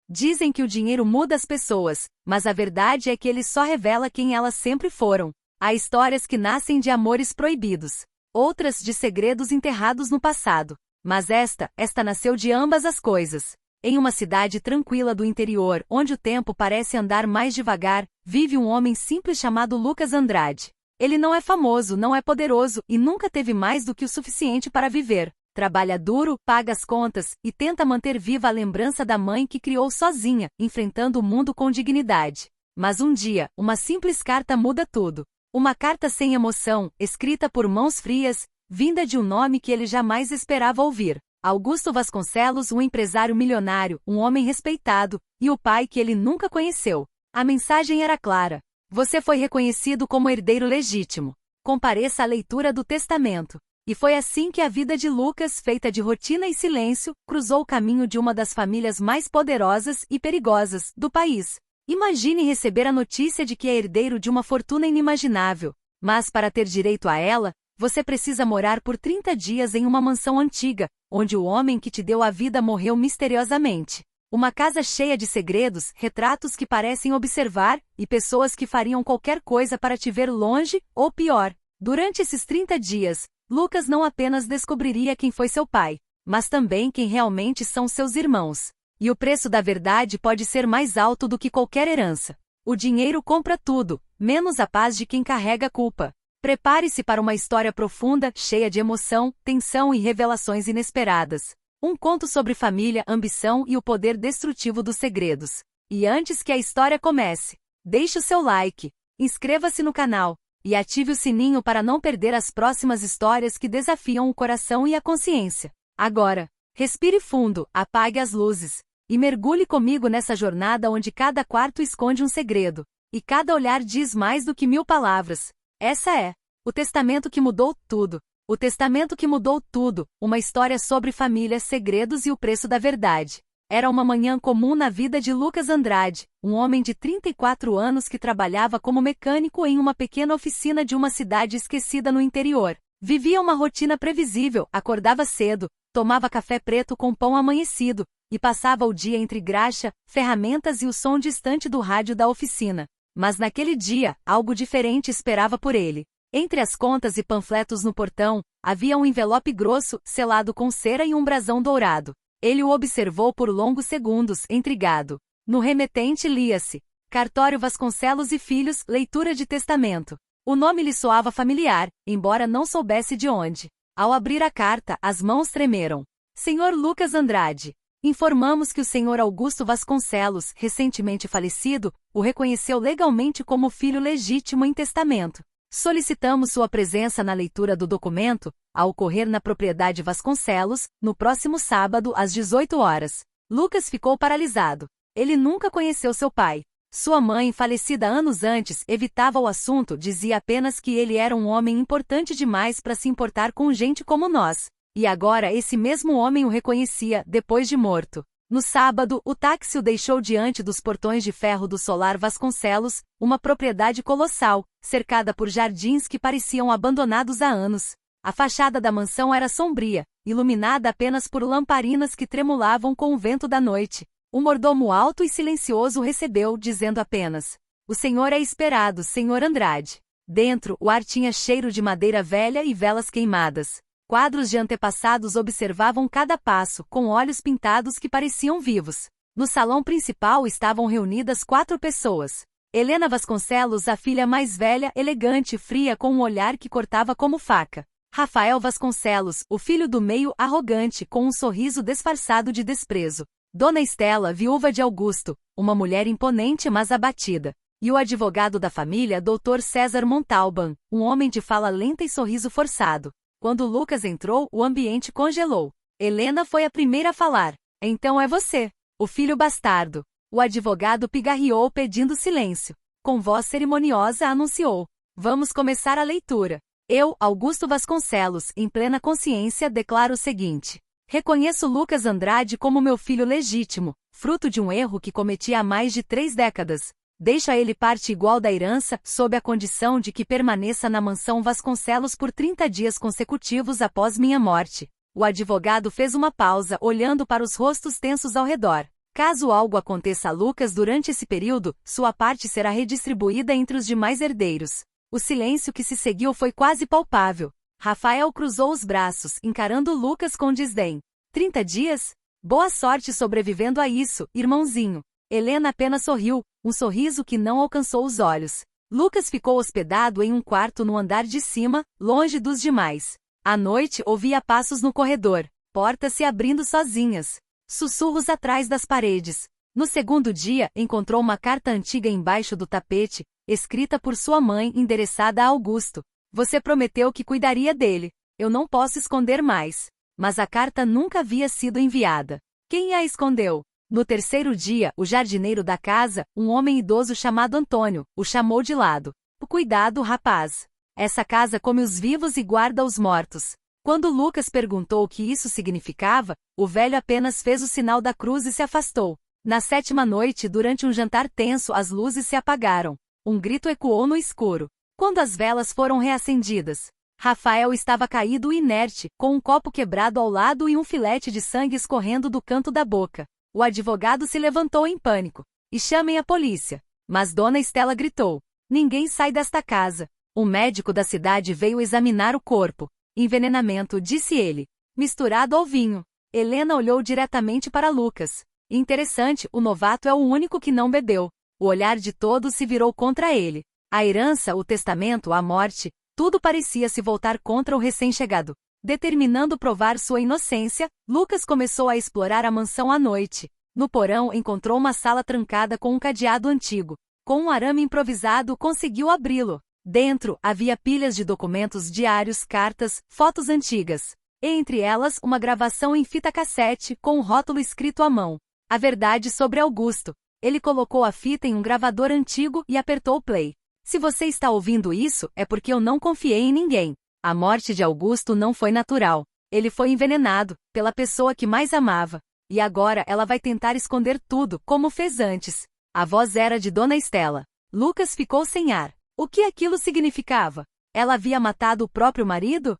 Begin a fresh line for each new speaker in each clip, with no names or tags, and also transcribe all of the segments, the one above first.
Dizem que o dinheiro muda as pessoas, mas a verdade é que ele só revela quem elas sempre foram. Há histórias que nascem de amores proibidos, outras de segredos enterrados no passado. Mas esta nasceu de ambas as coisas. Em uma cidade tranquila do interior, onde o tempo parece andar mais devagar, vive um homem simples chamado Lucas Andrade. Ele não é famoso, não é poderoso e nunca teve mais do que o suficiente para viver. Trabalha duro, paga as contas e tenta manter viva a lembrança da mãe que criou sozinha, enfrentando o mundo com dignidade. Mas um dia, uma simples carta muda tudo. Uma carta sem emoção, escrita por mãos frias, vinda de um nome que ele jamais esperava ouvir. Augusto Vasconcelos, um empresário milionário, um homem respeitado, e o pai que ele nunca conheceu. A mensagem era clara. Você foi reconhecido como herdeiro legítimo. Compareça à leitura do testamento. E foi assim que a vida de Lucas, feita de rotina e silêncio, cruzou o caminho de uma das famílias mais poderosas e perigosas do país. Imagine receber a notícia de que é herdeiro de uma fortuna inimaginável. Mas para ter direito a ela, você precisa morar por 30 dias em uma mansão antiga, onde o homem que te deu a vida morreu misteriosamente. Uma casa cheia de segredos, retratos que parecem observar, e pessoas que fariam qualquer coisa para te ver longe, ou pior. Durante esses 30 dias, Lucas não apenas descobriria quem foi seu pai, mas também quem realmente são seus irmãos. E o preço da verdade pode ser mais alto do que qualquer herança. O dinheiro compra tudo, menos a paz de quem carrega a culpa. Prepare-se para uma história profunda, cheia de emoção, tensão e revelações inesperadas. Um conto sobre família, ambição e o poder destrutivo dos segredos. E antes que a história comece, deixe o seu like, inscreva-se no canal e ative o sininho para não perder as próximas histórias que desafiam o coração e a consciência. Agora, respire fundo, apague as luzes e mergulhe comigo nessa jornada onde cada quarto esconde um segredo e cada olhar diz mais do que 1000 palavras. Essa é o testamento que mudou tudo. O testamento que mudou tudo, uma história sobre família, segredos e o preço da verdade. Era uma manhã comum na vida de Lucas Andrade, um homem de 34 anos que trabalhava como mecânico em uma pequena oficina de uma cidade esquecida no interior. Vivia uma rotina previsível, acordava cedo, tomava café preto com pão amanhecido, e passava o dia entre graxa, ferramentas e o som distante do rádio da oficina. Mas naquele dia, algo diferente esperava por ele. Entre as contas e panfletos no portão, havia um envelope grosso, selado com cera e um brasão dourado. Ele o observou por longos segundos, intrigado. No remetente lia-se: Cartório Vasconcelos e Filhos, leitura de testamento. O nome lhe soava familiar, embora não soubesse de onde. Ao abrir a carta, as mãos tremeram. Senhor Lucas Andrade, informamos que o senhor Augusto Vasconcelos, recentemente falecido, o reconheceu legalmente como filho legítimo em testamento. Solicitamos sua presença na leitura do documento, a ocorrer na propriedade Vasconcelos, no próximo sábado, às 18 horas. Lucas ficou paralisado. Ele nunca conheceu seu pai. Sua mãe, falecida anos antes, evitava o assunto, dizia apenas que ele era um homem importante demais para se importar com gente como nós. E agora esse mesmo homem o reconhecia, depois de morto. No sábado, o táxi o deixou diante dos portões de ferro do Solar Vasconcelos, uma propriedade colossal, cercada por jardins que pareciam abandonados há anos. A fachada da mansão era sombria, iluminada apenas por lamparinas que tremulavam com o vento da noite. O mordomo alto e silencioso o recebeu, dizendo apenas: O senhor é esperado, senhor Andrade. Dentro, o ar tinha cheiro de madeira velha e velas queimadas. Quadros de antepassados observavam cada passo, com olhos pintados que pareciam vivos. No salão principal estavam reunidas 4 pessoas. Helena Vasconcelos, a filha mais velha, elegante, fria, com um olhar que cortava como faca. Rafael Vasconcelos, o filho do meio, arrogante, com um sorriso disfarçado de desprezo. Dona Estela, viúva de Augusto, uma mulher imponente mas abatida. E o advogado da família, Dr. César Montalban, um homem de fala lenta e sorriso forçado. Quando Lucas entrou, o ambiente congelou. Helena foi a primeira a falar. Então é você, o filho bastardo. O advogado pigarreou pedindo silêncio. Com voz cerimoniosa anunciou: Vamos começar a leitura. Eu, Augusto Vasconcelos, em plena consciência, declaro o seguinte: reconheço Lucas Andrade como meu filho legítimo, fruto de um erro que cometi há mais de 3 décadas. Deixo a ele parte igual da herança, sob a condição de que permaneça na mansão Vasconcelos por 30 dias consecutivos após minha morte. O advogado fez uma pausa, olhando para os rostos tensos ao redor. Caso algo aconteça a Lucas durante esse período, sua parte será redistribuída entre os demais herdeiros. O silêncio que se seguiu foi quase palpável. Rafael cruzou os braços, encarando Lucas com desdém. 30 dias? Boa sorte sobrevivendo a isso, irmãozinho. Helena apenas sorriu, um sorriso que não alcançou os olhos. Lucas ficou hospedado em um quarto no andar de cima, longe dos demais. À noite ouvia passos no corredor, portas se abrindo sozinhas, sussurros atrás das paredes. No segundo dia, encontrou uma carta antiga embaixo do tapete, escrita por sua mãe endereçada a Augusto. Você prometeu que cuidaria dele. Eu não posso esconder mais. Mas a carta nunca havia sido enviada. Quem a escondeu? No terceiro dia, o jardineiro da casa, um homem idoso chamado Antônio, o chamou de lado. Cuidado, rapaz. Essa casa come os vivos e guarda os mortos. Quando Lucas perguntou o que isso significava, o velho apenas fez o sinal da cruz e se afastou. Na sétima noite, durante um jantar tenso, as luzes se apagaram. Um grito ecoou no escuro. Quando as velas foram reacendidas, Rafael estava caído e inerte, com um copo quebrado ao lado e um filete de sangue escorrendo do canto da boca. O advogado se levantou em pânico. E chamem a polícia. Mas Dona Estela gritou. Ninguém sai desta casa. Um médico da cidade veio examinar o corpo. Envenenamento, disse ele. Misturado ao vinho. Helena olhou diretamente para Lucas. Interessante, o novato é o único que não bebeu. O olhar de todos se virou contra ele. A herança, o testamento, a morte, tudo parecia se voltar contra o recém-chegado. Determinando provar sua inocência, Lucas começou a explorar a mansão à noite. No porão encontrou uma sala trancada com um cadeado antigo. Com um arame improvisado conseguiu abri-lo. Dentro, havia pilhas de documentos diários, cartas, fotos antigas. Entre elas, uma gravação em fita cassete, com um rótulo escrito à mão. A verdade sobre Augusto. Ele colocou a fita em um gravador antigo e apertou o play. Se você está ouvindo isso, é porque eu não confiei em ninguém. A morte de Augusto não foi natural. Ele foi envenenado, pela pessoa que mais amava. E agora ela vai tentar esconder tudo, como fez antes. A voz era de Dona Estela. Lucas ficou sem ar. O que aquilo significava? Ela havia matado o próprio marido?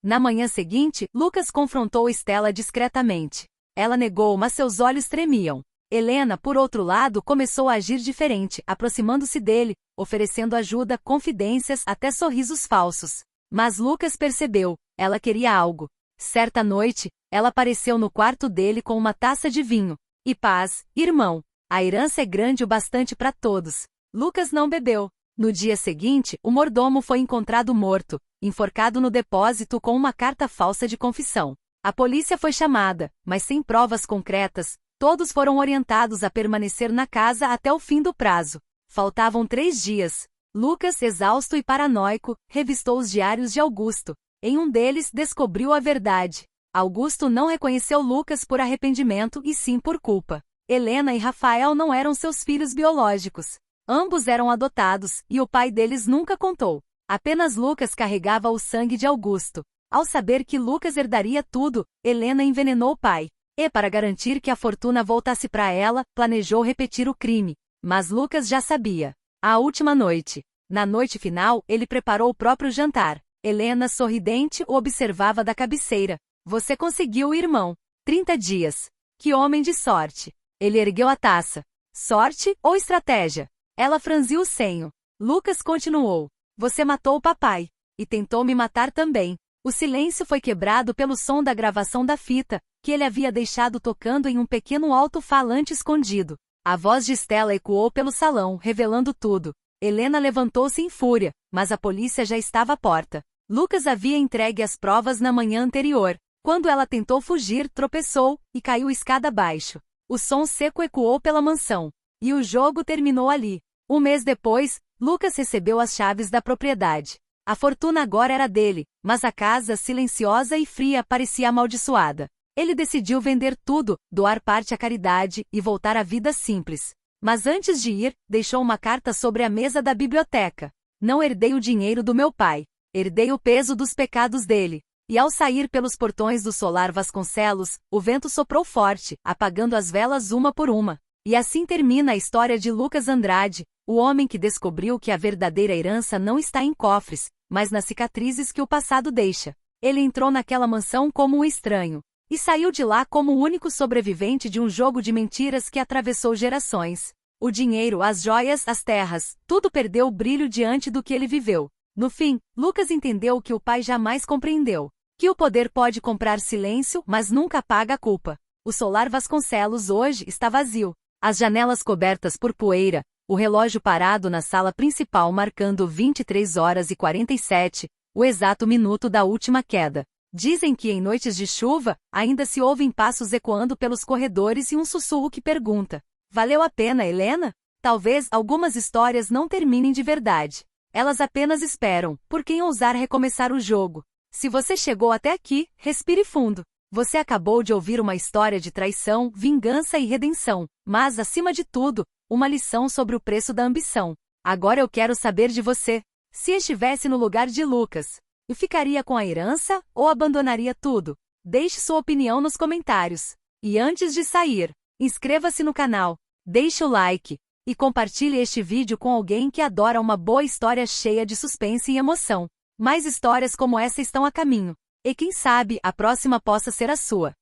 Na manhã seguinte, Lucas confrontou Estela discretamente. Ela negou, mas seus olhos tremiam. Helena, por outro lado, começou a agir diferente, aproximando-se dele, oferecendo ajuda, confidências, até sorrisos falsos. Mas Lucas percebeu, ela queria algo. Certa noite, ela apareceu no quarto dele com uma taça de vinho. E paz, irmão. A herança é grande o bastante para todos. Lucas não bebeu. No dia seguinte, o mordomo foi encontrado morto, enforcado no depósito com uma carta falsa de confissão. A polícia foi chamada, mas sem provas concretas. Todos foram orientados a permanecer na casa até o fim do prazo. Faltavam 3 dias. Lucas, exausto e paranoico, revistou os diários de Augusto. Em um deles, descobriu a verdade. Augusto não reconheceu Lucas por arrependimento e sim por culpa. Helena e Rafael não eram seus filhos biológicos. Ambos eram adotados, e o pai deles nunca contou. Apenas Lucas carregava o sangue de Augusto. Ao saber que Lucas herdaria tudo, Helena envenenou o pai. E, para garantir que a fortuna voltasse para ela, planejou repetir o crime. Mas Lucas já sabia. A última noite. Na noite final, ele preparou o próprio jantar. Helena, sorridente, o observava da cabeceira. Você conseguiu, irmão. 30 dias. Que homem de sorte. Ele ergueu a taça. Sorte ou estratégia? Ela franziu o senho. Lucas continuou. Você matou o papai. E tentou me matar também. O silêncio foi quebrado pelo som da gravação da fita, que ele havia deixado tocando em um pequeno alto-falante escondido. A voz de Estela ecoou pelo salão, revelando tudo. Helena levantou-se em fúria, mas a polícia já estava à porta. Lucas havia entregue as provas na manhã anterior. Quando ela tentou fugir, tropeçou e caiu escada abaixo. O som seco ecoou pela mansão. E o jogo terminou ali. Um mês depois, Lucas recebeu as chaves da propriedade. A fortuna agora era dele, mas a casa, silenciosa e fria, parecia amaldiçoada. Ele decidiu vender tudo, doar parte à caridade e voltar à vida simples. Mas antes de ir, deixou uma carta sobre a mesa da biblioteca. Não herdei o dinheiro do meu pai. Herdei o peso dos pecados dele. E ao sair pelos portões do solar Vasconcelos, o vento soprou forte, apagando as velas uma por uma. E assim termina a história de Lucas Andrade, o homem que descobriu que a verdadeira herança não está em cofres, mas nas cicatrizes que o passado deixa. Ele entrou naquela mansão como um estranho. E saiu de lá como o único sobrevivente de um jogo de mentiras que atravessou gerações. O dinheiro, as joias, as terras, tudo perdeu o brilho diante do que ele viveu. No fim, Lucas entendeu o que o pai jamais compreendeu. Que o poder pode comprar silêncio, mas nunca paga a culpa. O solar Vasconcelos hoje está vazio. As janelas cobertas por poeira, o relógio parado na sala principal marcando 23 horas e 47, o exato minuto da última queda. Dizem que em noites de chuva, ainda se ouvem passos ecoando pelos corredores e um sussurro que pergunta: valeu a pena, Helena? Talvez algumas histórias não terminem de verdade. Elas apenas esperam, por quem ousar recomeçar o jogo. Se você chegou até aqui, respire fundo. Você acabou de ouvir uma história de traição, vingança e redenção, mas, acima de tudo, uma lição sobre o preço da ambição. Agora eu quero saber de você. Se estivesse no lugar de Lucas, ficaria com a herança ou abandonaria tudo? Deixe sua opinião nos comentários. E antes de sair, inscreva-se no canal, deixe o like e compartilhe este vídeo com alguém que adora uma boa história cheia de suspense e emoção. Mais histórias como essa estão a caminho. E quem sabe a próxima possa ser a sua.